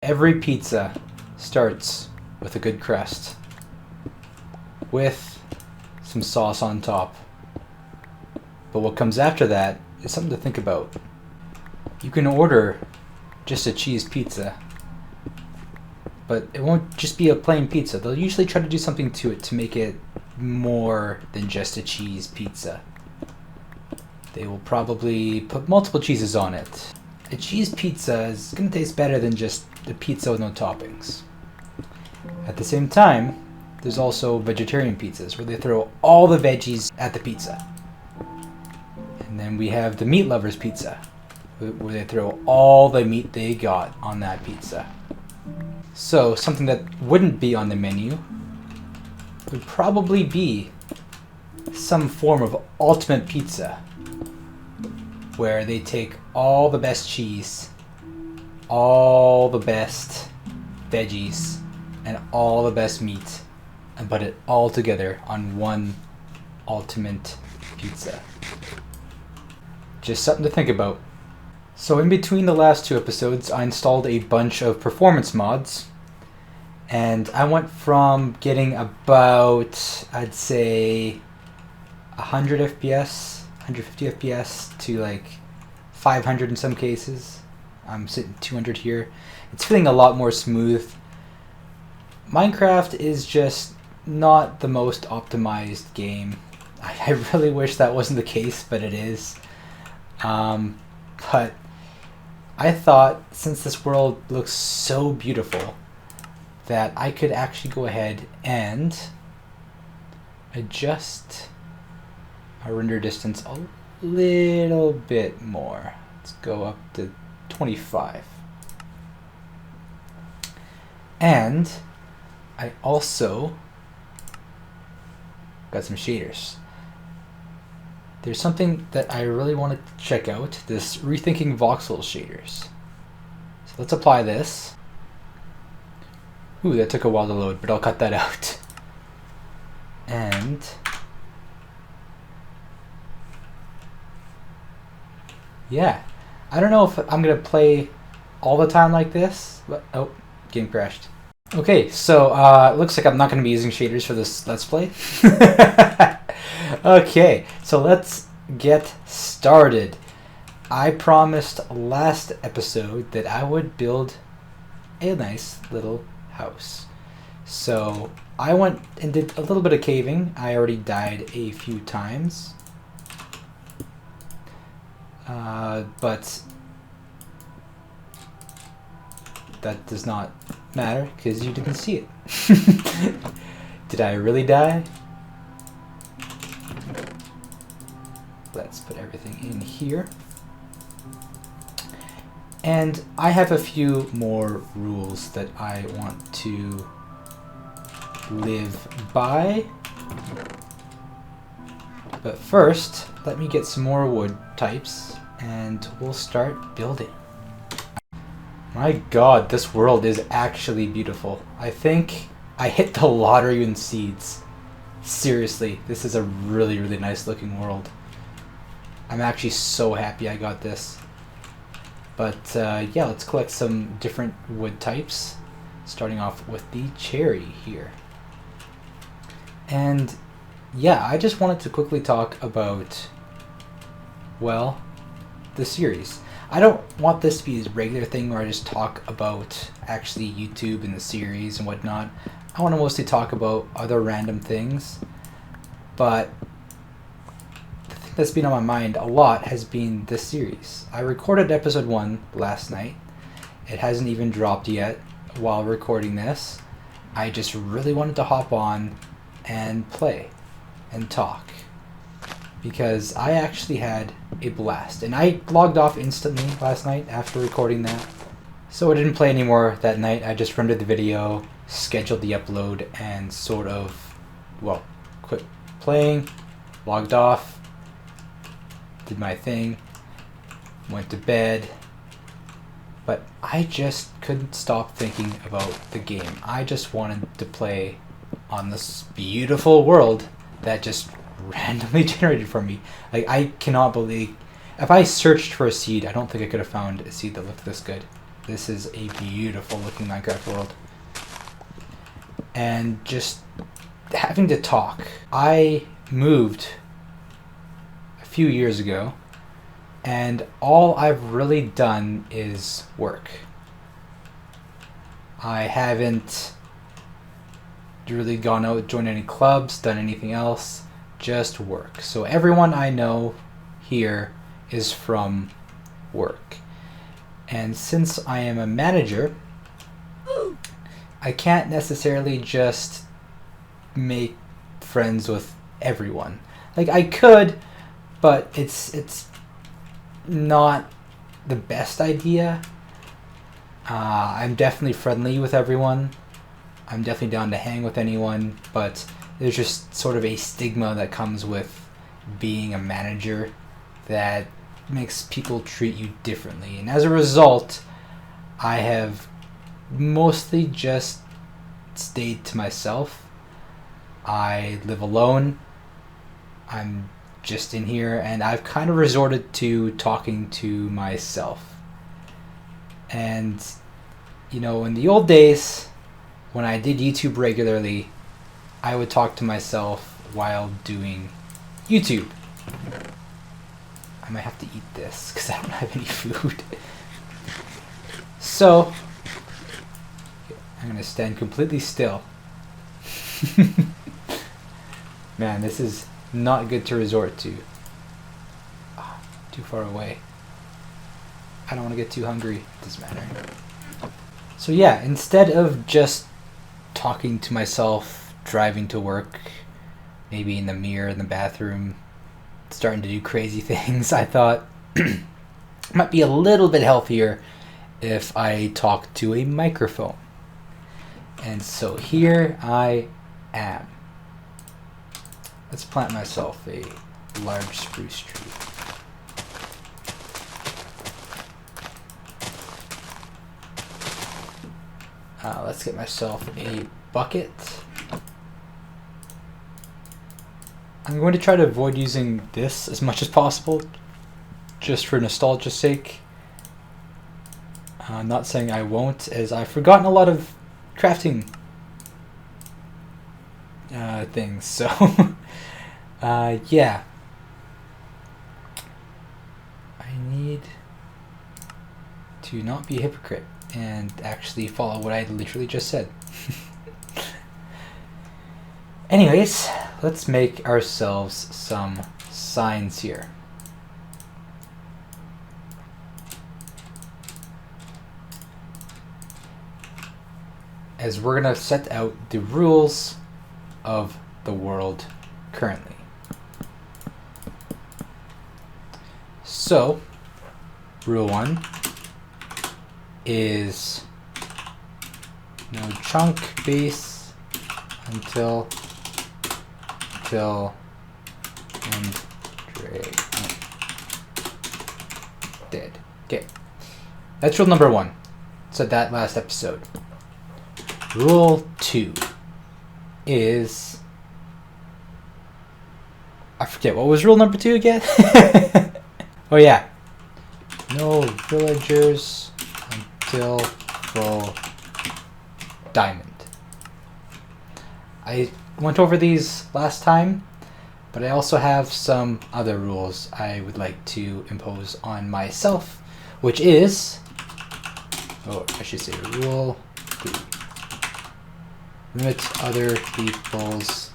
Every pizza starts with a good crust, with some sauce on top. But what comes after that is something to think about. You can order just a cheese pizza, but it won't just be a plain pizza. They'll usually try to do something to it to make it more than just a cheese pizza. They will probably put multiple cheeses on it. A cheese pizza is going to taste better than just a pizza with no toppings. At the same time, there's also vegetarian pizzas where they throw all the veggies at the pizza. And then we have the meat lovers pizza where they throw all the meat they got on that pizza. So something that wouldn't be on the menu would probably be some form of ultimate pizza where they take all the best cheese, all the best veggies, and all the best meat and put it all together on one ultimate pizza. Just something to think about. So in between the last two episodes, I installed a bunch of performance mods, and I went from getting about, I'd say, 100 FPS, 150 FPS to like 500 in some cases. I'm sitting 200 here. It's feeling a lot more smooth. Minecraft is just not the most optimized game. I really wish that wasn't the case, but it is. But I thought, since this world looks so beautiful, that I could actually go ahead and adjust our render distance a little bit more. Let's go up to 25. And I also got some shaders. There's something that I really want to check out, this Rethinking Voxel shaders. So let's apply this. Ooh, that took a while to load, but I'll cut that out. And yeah, I don't know if I'm gonna play all the time like this, but oh, game crashed. Okay, so it looks like I'm not gonna be using shaders for this Let's Play. Okay, so let's get started. I promised last episode that I would build a nice little house. So I went and did a little bit of caving. I already died a few times. But that does not matter because you didn't see it. Did I really die? Let's put everything in here. And I have a few more rules that I want to live by. But first, let me get some more wood types and we'll start building. My god, this world is actually beautiful. I think I hit the lottery in seeds. Seriously, this is a really, really nice looking world. I'm actually so happy I got this. But yeah, let's collect some different wood types, starting off with the cherry here. And yeah, I just wanted to quickly talk about, well, the series. I don't want this to be a regular thing where I just talk about actually YouTube and the series and whatnot. I want to mostly talk about other random things, but the thing that's been on my mind a lot has been this series. I recorded episode 1 last night. It hasn't even dropped yet while recording this. I just really wanted to hop on and play and talk because I actually had a blast, and I logged off instantly last night after recording that. So I didn't play anymore that night. I just rendered the video, scheduled the upload, and sort of, well, quit playing, logged off, did my thing, went to bed. But I just couldn't stop thinking about the game. I just wanted to play on this beautiful world that just randomly generated for me. Like, I cannot believe, if I searched for a seed, I don't think I could have found a seed that looked this good. This is a beautiful looking Minecraft world. And just having to talk. I moved a few years ago, and all I've really done is work. I haven't really gone out, joined any clubs, done anything else, just work. So everyone I know here is from work. And since I am a manager, I can't necessarily just make friends with everyone. Like, I could, but it's not the best idea. I'm definitely friendly with everyone. I'm definitely down to hang with anyone, but there's just sort of a stigma that comes with being a manager that makes people treat you differently. And as a result, I have mostly just stayed to myself. I live alone. I'm just in here, and I've kind of resorted to talking to myself. And, you know, in the old days, when I did YouTube regularly, I would talk to myself while doing YouTube. I might have to eat this because I don't have any food. So, I'm going to stand completely still. Man, this is not good to resort to. Too far away. I don't want to get too hungry. It doesn't matter. So yeah, instead of just talking to myself, driving to work, maybe in the mirror in the bathroom, starting to do crazy things, I thought it might be a little bit healthier if I talk to a microphone. And so here I am. Let's plant myself a large spruce tree. Let's get myself a bucket. I'm going to try to avoid using this as much as possible, just for nostalgia's sake. I'm not saying I won't, as I've forgotten a lot of crafting things, so yeah. I need to not be a hypocrite and actually follow what I literally just said. Anyways, let's make ourselves some signs here. As we're gonna set out the rules of the world currently. So, rule 1 is no chunk base until and drag dead. Okay, that's rule number 1. Said that last episode. Rule 2 is, I forget, what was rule number 2 again? Oh yeah, no villagers until full diamond. I went over these last time, but I also have some other rules I would like to impose on myself, which is, oh, I should say rule 3. Limit other people's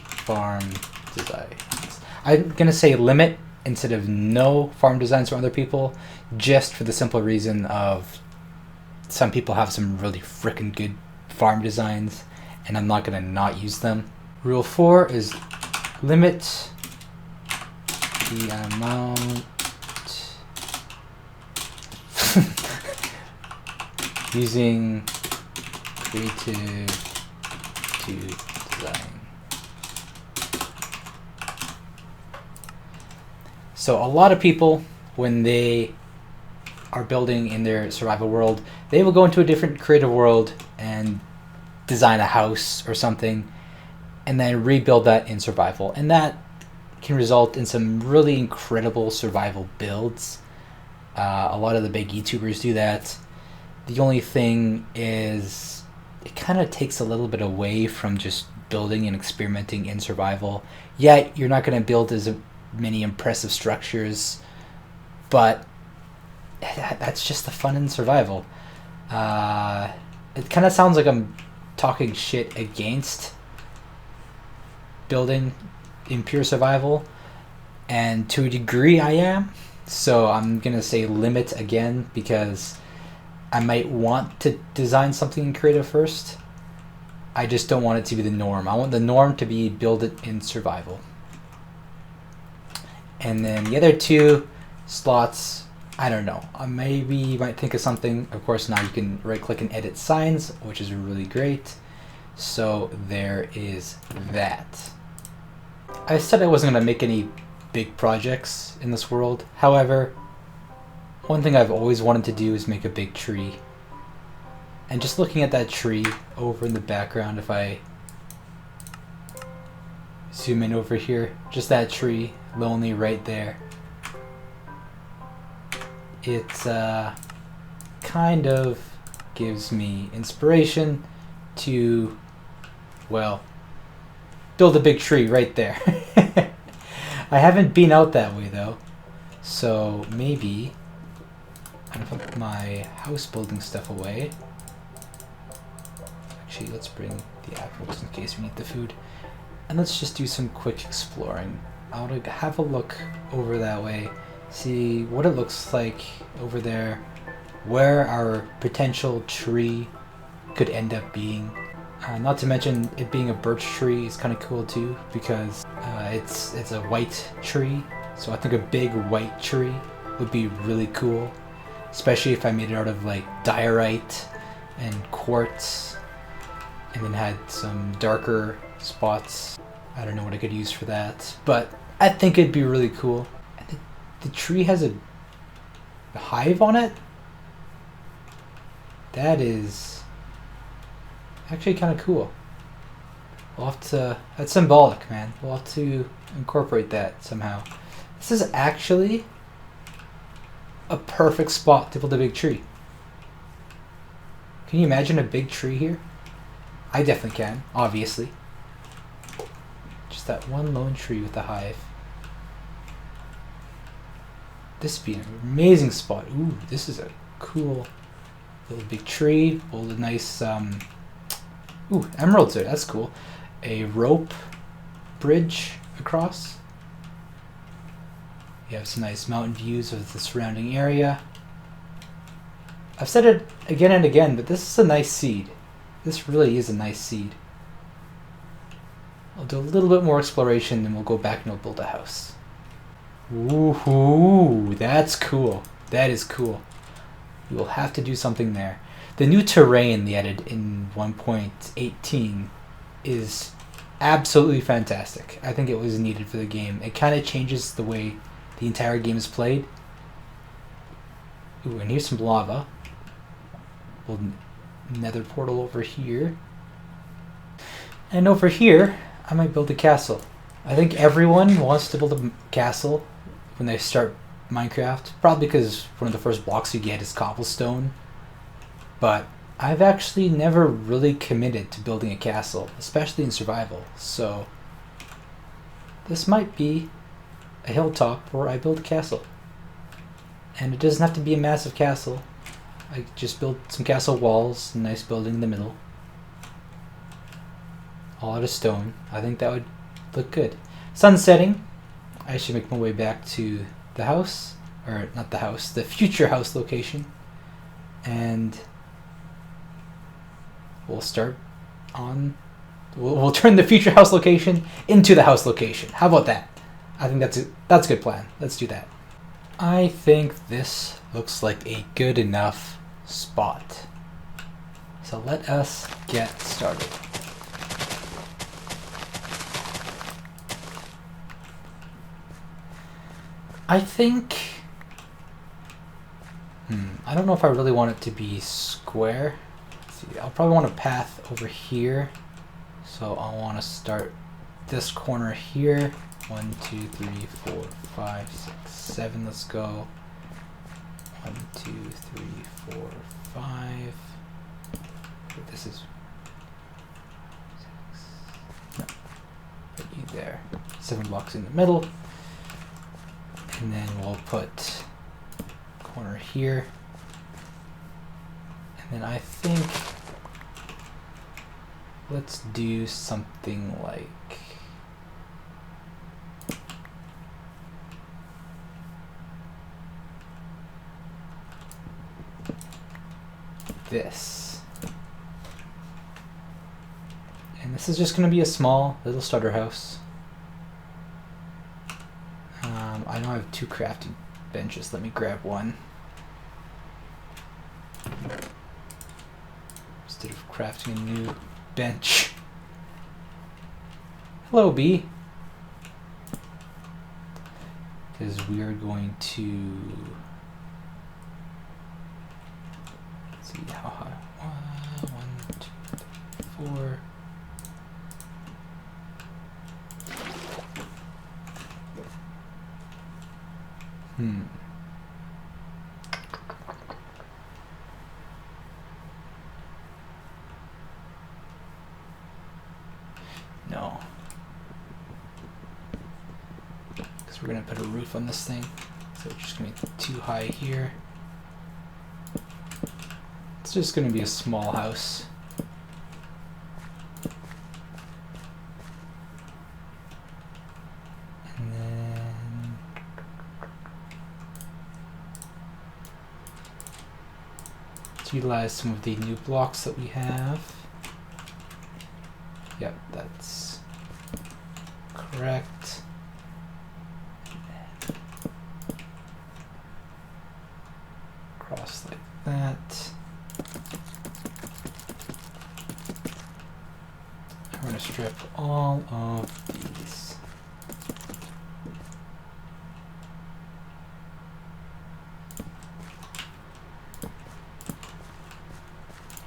farm designs. I'm gonna say limit instead of no farm designs from other people, just for the simple reason of some people have some really freaking good farm designs, and I'm not gonna not use them. Rule 4 is limit the amount using creative to design. So a lot of people, when they are building in their survival world, they will go into a different creative world and design a house or something, and then rebuild that in survival. And that can result in some really incredible survival builds. A lot of the big YouTubers do that. The only thing is it kind of takes a little bit away from just building and experimenting in survival. Yeah, you're not going to build as many impressive structures, but that's just the fun in survival. It kind of sounds like I'm talking shit against building in pure survival, and to a degree I am. So I'm going to say limit again, because I might want to design something creative first. I just don't want it to be the norm. I want the norm to be build it in survival. And then the other two slots, I don't know. Maybe you might think of something. Of course, now you can right click and edit signs, which is really great. So there is that. I said I wasn't going to make any big projects in this world. However, one thing I've always wanted to do is make a big tree. And just looking at that tree over in the background, if I zoom in over here, just that tree, lonely right there. It kind of gives me inspiration to, well, build a big tree right there. I haven't been out that way though, so maybe I'm gonna put my house building stuff away. Actually, let's bring the apples in case we need the food, and let's just do some quick exploring. I want to have a look over that way, see what it looks like over there, where our potential tree could end up being. Not to mention it being a birch tree is kind of cool too, because it's a white tree, so I think a big white tree would be really cool, especially if I made it out of like diorite and quartz, and then had some darker spots. I don't know what I could use for that, but I think it'd be really cool. And the tree has a hive on it? That is actually kind of cool. We'll have to, that's symbolic, man. We'll have to incorporate that somehow. This is actually a perfect spot to build a big tree. Can you imagine a big tree here? I definitely can, obviously. Just that one lone tree with a hive. This would be an amazing spot. Ooh, this is a cool little big tree. Build a nice, ooh, emeralds there, that's cool. A rope bridge across. You have some nice mountain views of the surrounding area. I've said it again and again, but this is a nice seed. This really is a nice seed. I'll do a little bit more exploration, then we'll go back and we'll build a house. Ooh, that's cool. That is cool. We will have to do something there. The new terrain they added in 1.18 is absolutely fantastic. I think it was needed for the game. It kind of changes the way the entire game is played. Ooh, and here's some lava. Little nether portal over here. And over here, I might build a castle. I think everyone wants to build a castle when they start Minecraft. Probably because one of the first blocks you get is cobblestone. But I've actually never really committed to building a castle, especially in survival. So this might be a hilltop where I build a castle. And it doesn't have to be a massive castle. I just build some castle walls, a nice building in the middle. All out of stone. I think that would look good. Sun setting. I should make my way back to the house. Or not the house, the future house location. And we'll start on... We'll turn the future house location into the house location. How about that? I think that's a good plan. Let's do that. I think this looks like a good enough spot. So let us get started. I think... I don't know if I really want it to be square. Let's see, I'll probably want a path over here. So I'll want to start this corner here. 1, 2, 3, 4, 5, 6, 7. Let's go. 1, 2, 3, 4, 5. This is 6. No, put you there. 7 blocks in the middle. And then we'll put corner here. And then I think let's do something like this. And this is just going to be a small little starter house. I know I have 2 crafting benches. Let me grab one. Instead of crafting a new bench. Hello, bee. Because we are going to see how high. 1, 2, 3, 4. No. Because we're going to put a roof on this thing. So it's just going to be too high here. It's just going to be a small house. And then let's utilize some of the new blocks that we have. Yep, that's correct. Cross like that. I'm going to strip all of these.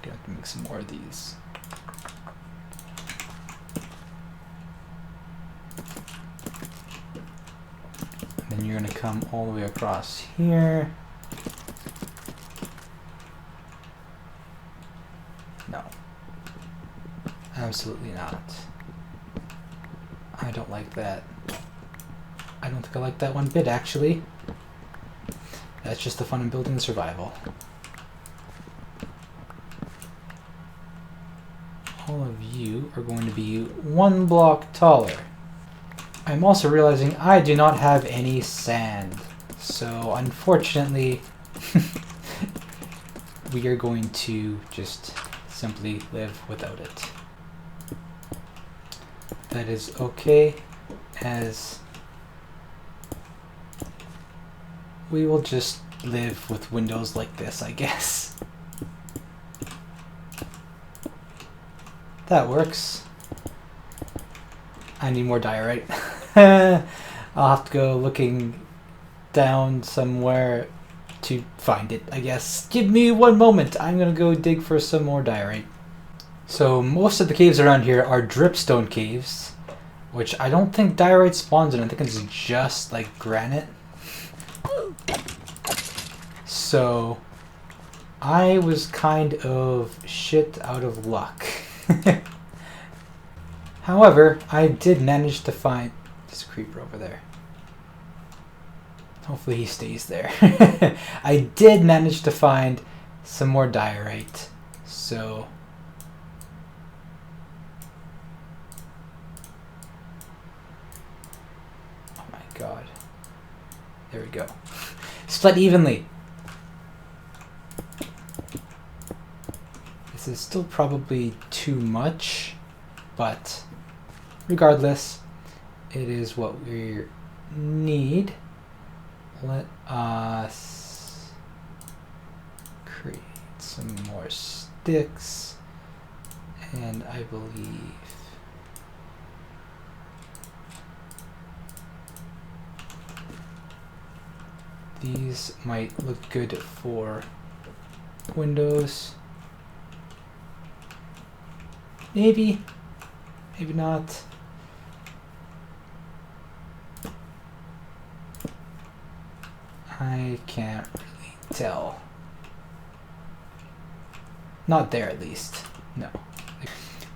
Gonna have to make some more of these. And then you're going to come all the way across here. No. Absolutely not. I don't like that. I don't think I like that one bit, actually. That's just the fun in building the survival. All of you are going to be 1 block taller. I'm also realizing I do not have any sand. So unfortunately, we are going to just simply live without it. That is okay, as we will just live with windows like this, I guess. That works. I need more diorite. I'll have to go looking down somewhere to find it, I guess. Give me 1 moment. I'm gonna go dig for some more diorite. So most of the caves around here are dripstone caves, which I don't think diorite spawns in. I think it's just like granite. So I was kind of shit out of luck. However, I did manage to find this creeper over there. Hopefully he stays there. I did manage to find some more diorite. So oh my god. There we go. Split evenly. This is still probably too much, but regardless, it is what we need. Let us create some more sticks, and I believe these might look good for windows. Maybe, maybe not. I can't really tell. Not there, at least. No.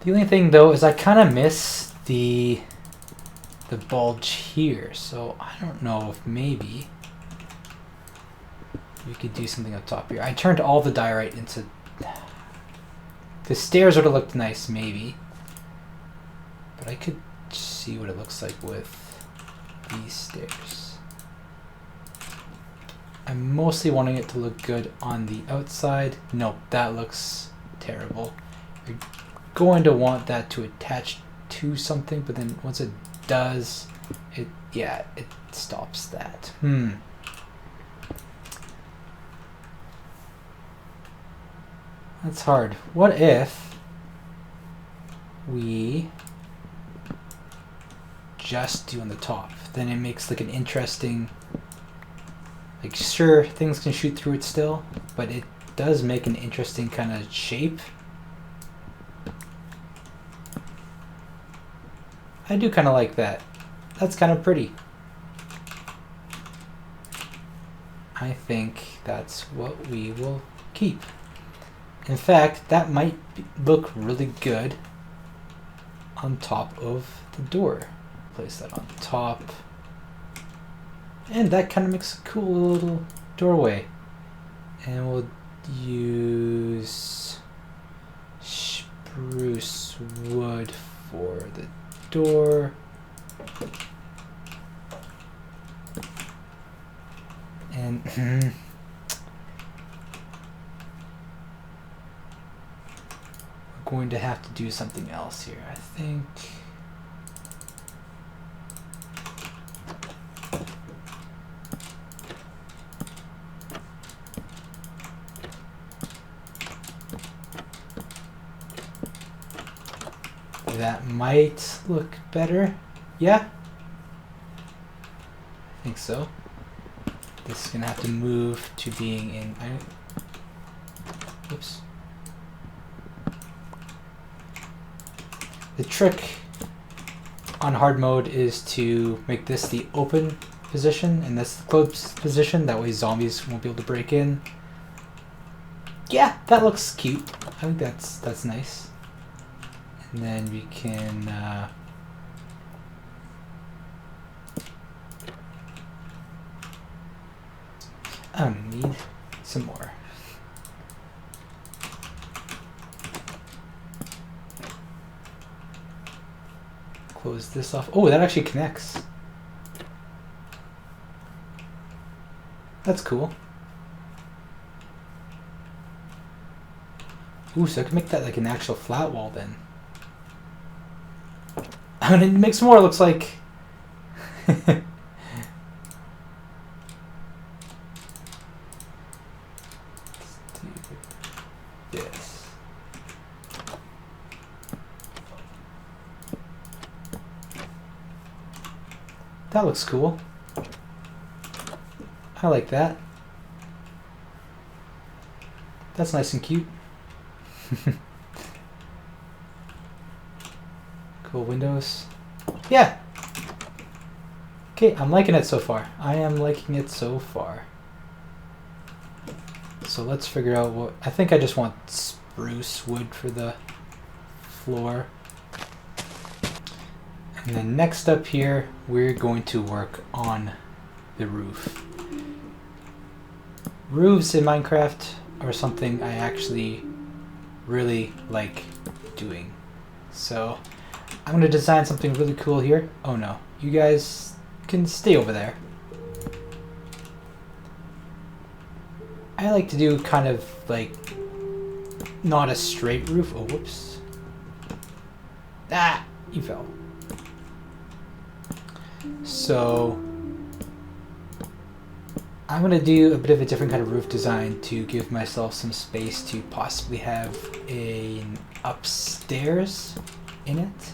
The only thing, though, is I kind of miss the bulge here. So I don't know if maybe we could do something up top here. I turned all the diorite into... The stairs would have looked nice, maybe. But I could see what it looks like with these stairs. I'm mostly wanting it to look good on the outside. Nope, that looks terrible. You're going to want that to attach to something, but then once it does, it stops that. That's hard. What if we just do on the top? Then it makes like an interesting, like, sure, things can shoot through it still, but it does make an interesting kind of shape. I do kind of like that. That's kind of pretty. I think that's what we will keep. In fact, that might look really good on top of the door. Place that on top. And that kind of makes a cool little doorway. And we'll use spruce wood for the door. And we're going to have to do something else here, I think. That might look better. Yeah? I think so. This is gonna have to move to being in... Oops. The trick on hard mode is to make this the open position and this the closed position. That way zombies won't be able to break in. Yeah, that looks cute. I think that's nice. And then we can I don't need some more. Close this off. Oh, that actually connects. That's cool. Ooh, so I can make that like an actual flat wall then. I mean, it makes more, looks like. Let's do this. That looks cool. I like that. That's nice and cute. Cool windows. Yeah. Okay, I'm liking it so far. I am liking it so far. So let's figure out what... I think I just want spruce wood for the floor. And then next up here, we're going to work on the roof. Roofs in Minecraft are something I actually really like doing. So I'm going to design something really cool here. Oh no, you guys can stay over there. I like to do kind of like not a straight roof. Oh, whoops. Ah, you fell. So I'm going to do a bit of a different kind of roof design to give myself some space to possibly have an upstairs in it.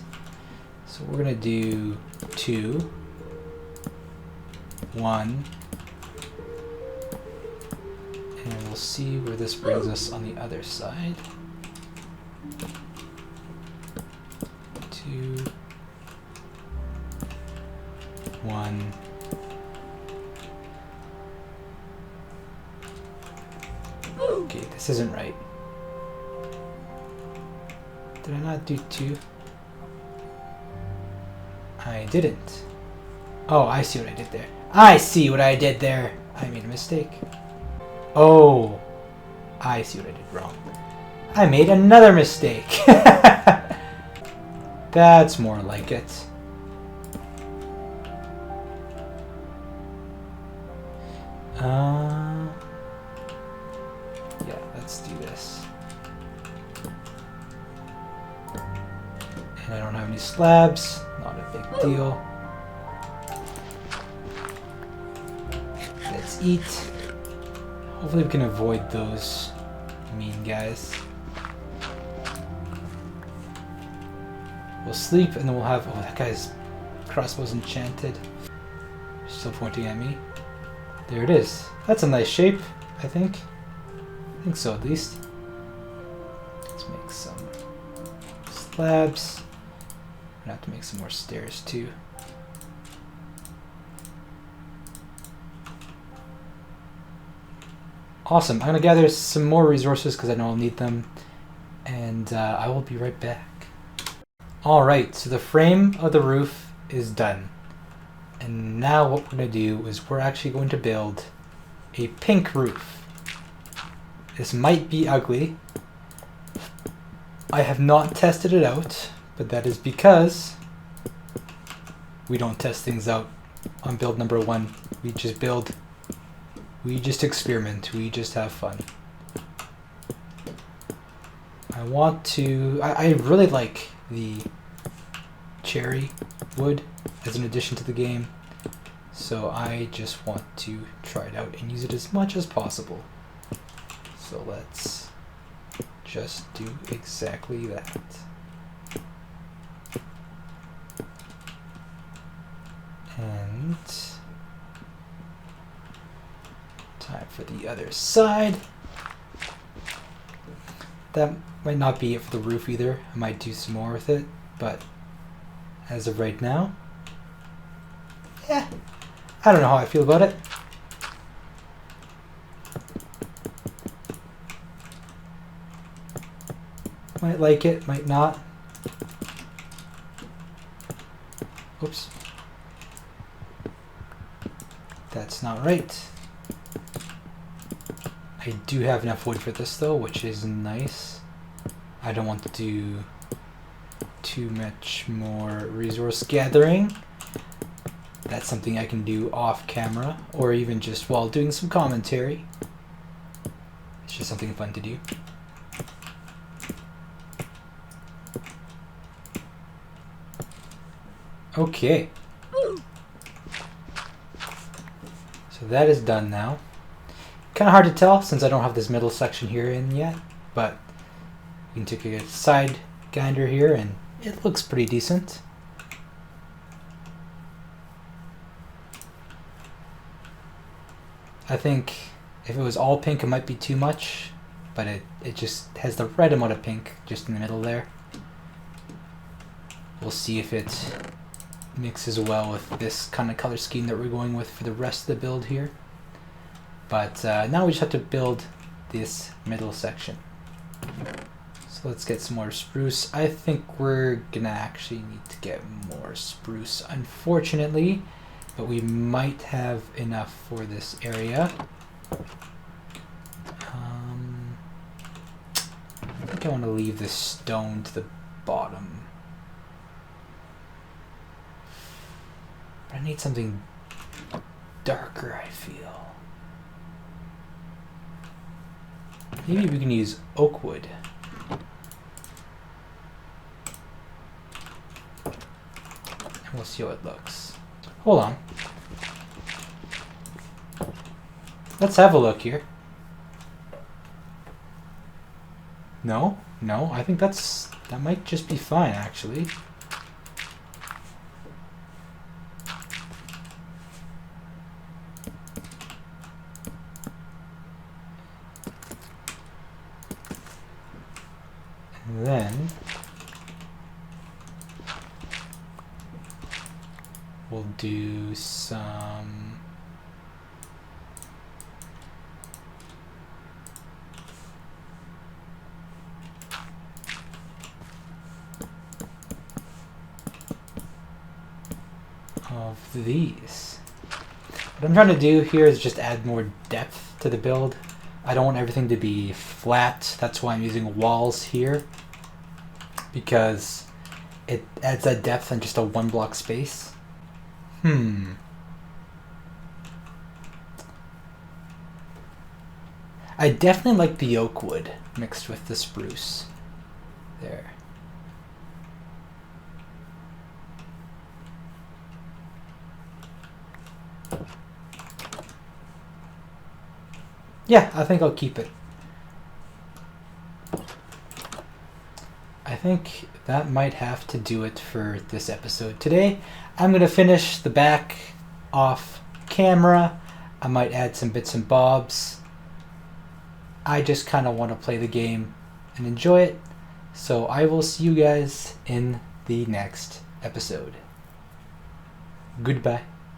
So we're going to do 2, 1, and we'll see where this brings us on the other side. 2, 1. Okay, this isn't right. Did I not do 2? I didn't. Oh, I see what I did there. I see what I did there. I made a mistake. Oh, I see what I did wrong. I made another mistake. That's more like it. Yeah, let's do this. And I don't have any slabs. Not a big deal. Let's eat. Hopefully we can avoid those mean guys. We'll sleep and then we'll have... Oh, that guy's crossbow's enchanted. Still pointing at me. There it is. That's a nice shape, I think. I think so, at least. Let's make some slabs. I'm gonna have to make some more stairs, too. Awesome. I'm gonna gather some more resources because I know I'll need them. And I will be right back. Alright, so the frame of the roof is done. And now what we're going to do is we're actually going to build a pink roof. This might be ugly. I have not tested it out, but that is because we don't test things out on build number 1. We just build, we just experiment, we just have fun. I want to, I really like the cherry wood as an addition to the game, so I just want to try it out and use it as much as possible. So let's just do exactly that. And time for the other side. That might not be it for the roof either. I might do some more with it, but as of right now, yeah, I don't know how I feel about it. Might like it, might not. Oops. That's not right. I do have enough wood for this though, which is nice. I don't want to do too much more resource gathering. That's something I can do off camera or even just while doing some commentary. It's just something fun to do. Okay. So that is done now. Kind of hard to tell since I don't have this middle section here in yet, but we can take a side gander here and it looks pretty decent. I think if it was all pink it might be too much, but it just has the right amount of pink just in the middle there. We'll see if it mixes well with this kind of color scheme that we're going with for the rest of the build here. But now we just have to build this middle section. So let's get some more spruce. I think we're gonna actually need to get more spruce, unfortunately, but we might have enough for this area. I think I want to leave this stone to the bottom. But I need something darker, I feel. Maybe we can use oak wood. And we'll see how it looks. Hold on. Let's have a look here. No, I think that might just be fine actually. And then we'll do some of these. What I'm trying to do here is just add more depth to the build. I don't want everything to be flat. That's why I'm using walls here, because it adds that depth in just a 1 block space. I definitely like the oak wood mixed with the spruce. There. Yeah, I think I'll keep it. I think that might have to do it for this episode today. I'm going to finish the back off camera. I might add some bits and bobs. I just kind of want to play the game and enjoy it. So I will see you guys in the next episode. Goodbye.